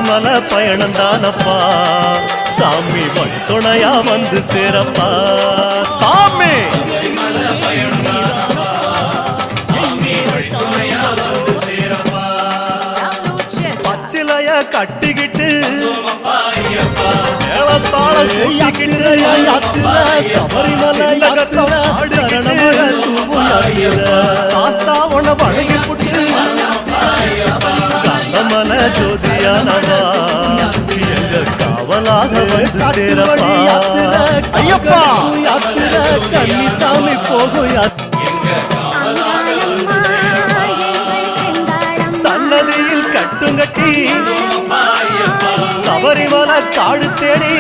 சபரிமலை பயணம் தானப்பா சாமி வழித்துணையா வந்து சேரப்பா சாமி பச்சிலைய கட்டிக்கிட்டு சபரிமலை சாஸ்தாவன வழங்கி புட்டு கண்ணமல ஜோதியானவா எங்க காவலாக வந்து சேரப்பா ஐயப்பா கன்னிசாமி போகும் சன்னதியில் கட்டுங்கட்டி சபரிமலை காடு தேடி